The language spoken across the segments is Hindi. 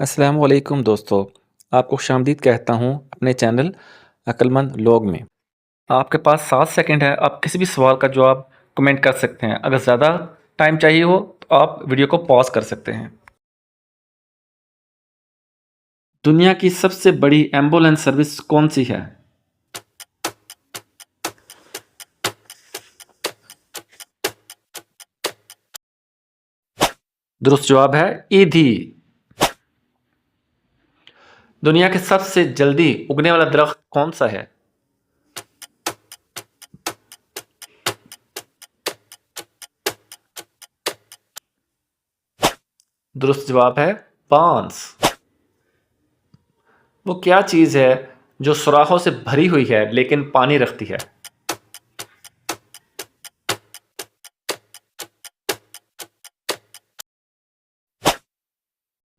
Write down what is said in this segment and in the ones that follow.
अस्सलाम वालेकुम दोस्तों, आपको खुशामदीद कहता हूँ अपने चैनल अक्लमंद लोग में। आपके पास 7 सेकंड है, आप किसी भी सवाल का जवाब कमेंट कर सकते हैं। अगर ज़्यादा टाइम चाहिए हो तो आप वीडियो को पॉज़ कर सकते हैं। दुनिया की सबसे बड़ी एम्बुलेंस सर्विस कौन-सी है? दुरुस्त जवाब है ईदी। दुनिया के सबसे जल्दी उगने वाला दरख्त कौन-सा है? दुरुस्त जवाब है बांस। वो क्या चीज़ है जो सुराखों से भरी हुई है लेकिन पानी रखती है?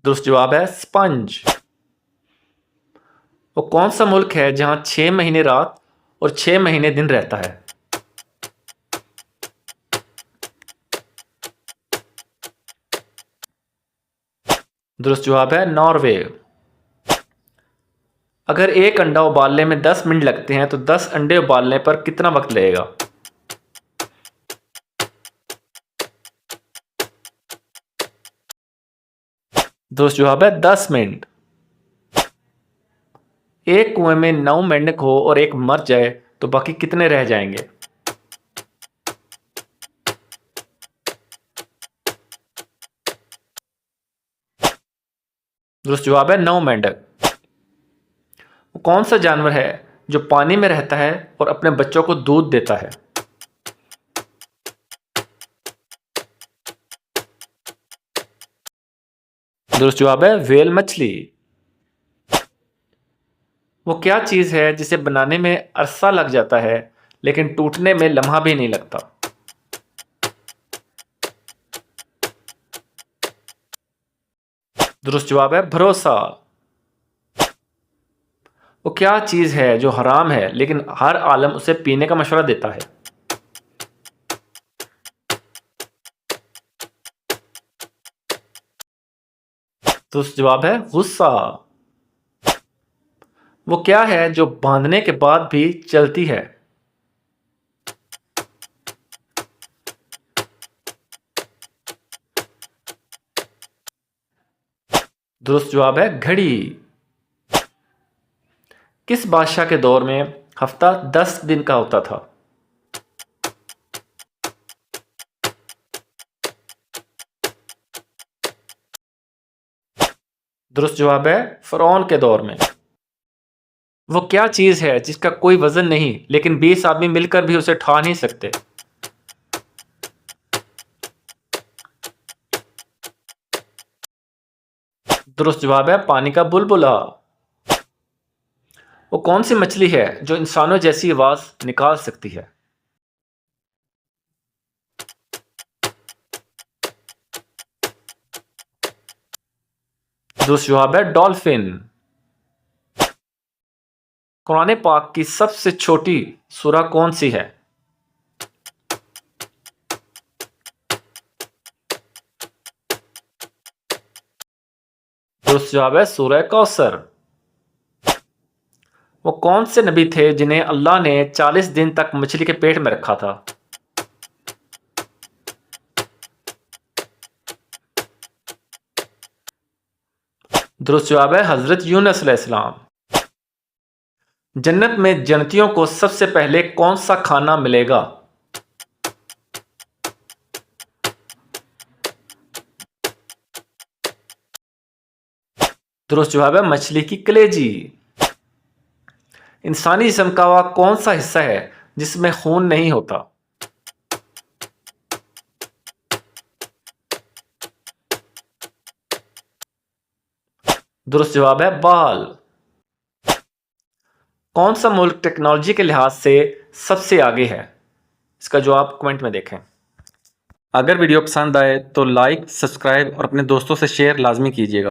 दुरुस्त जवाब है स्पंज। वो कौन सा मुल्क है जहां 6 महीने रात और 6 महीने दिन रहता है? दुरुस्त जवाब है नॉर्वे। अगर एक अंडा उबालने में 10 मिनट लगते हैं तो 10 अंडे उबालने पर कितना वक्त लगेगा? दुरुस्त जवाब है 10 मिनट। एक कुएं में 9 मेंढक हो और एक मर जाए तो बाकी कितने रह जाएंगे? दुरुस्त जवाब है 9 मेंढक। वो कौन सा जानवर है जो पानी में रहता है और अपने बच्चों को दूध देता है? दुरुस्त जवाब है व्हेल मछली। वो क्या चीज़ है जिसे बनाने में अरसा लग जाता है लेकिन टूटने में लम्हा भी नहीं लगता? दुरुस्त जवाब है भरोसा। वो क्या चीज़ है जो हराम है लेकिन हर आलम उसे पीने का मशवरा देता है? दुरुस्त जवाब है गुस्सा। वो क्या है जो बांधने के बाद भी चलती है? दुरुस्त जवाब है घड़ी। किस बादशाह के दौर में हफ्ता 10 दिन का होता था? दुरुस्त जवाब है फ़िरौन के दौर में। वो क्या चीज़ है जिसका कोई वजन नहीं लेकिन 20 आदमी मिलकर भी उसे उठा नहीं सकते? दुरुस्त जवाब है पानी का बुलबुला। वो कौन सी मछली है जो इंसानों जैसी आवाज निकाल सकती है? दुरुस्त जवाब है डॉल्फिन। कुरान पाक की सबसे छोटी सूरा कौन सी है? दुरुस्त जवाब है सूरह कौसर। वो कौन से नबी थे जिन्हें अल्लाह ने 40 दिन तक मछली के पेट में रखा था? दुरुस्त जवाब है हजरत यूनुस अलैहिस्सलाम। जन्नत में जन्नतियों को सबसे पहले कौन सा खाना मिलेगा? दुरुस्त जवाब है मछली की कलेजी। इंसानी जिस्म का वह कौन सा हिस्सा है जिसमें खून नहीं होता? दुरुस्त जवाब है बाल। कौन सा मुल्क टेक्नोलॉजी के लिहाज से सबसे आगे है? इसका जवाब कमेंट में देखें। अगर वीडियो पसंद आए तो लाइक, सब्सक्राइब और अपने दोस्तों से शेयर लाजमी कीजिएगा।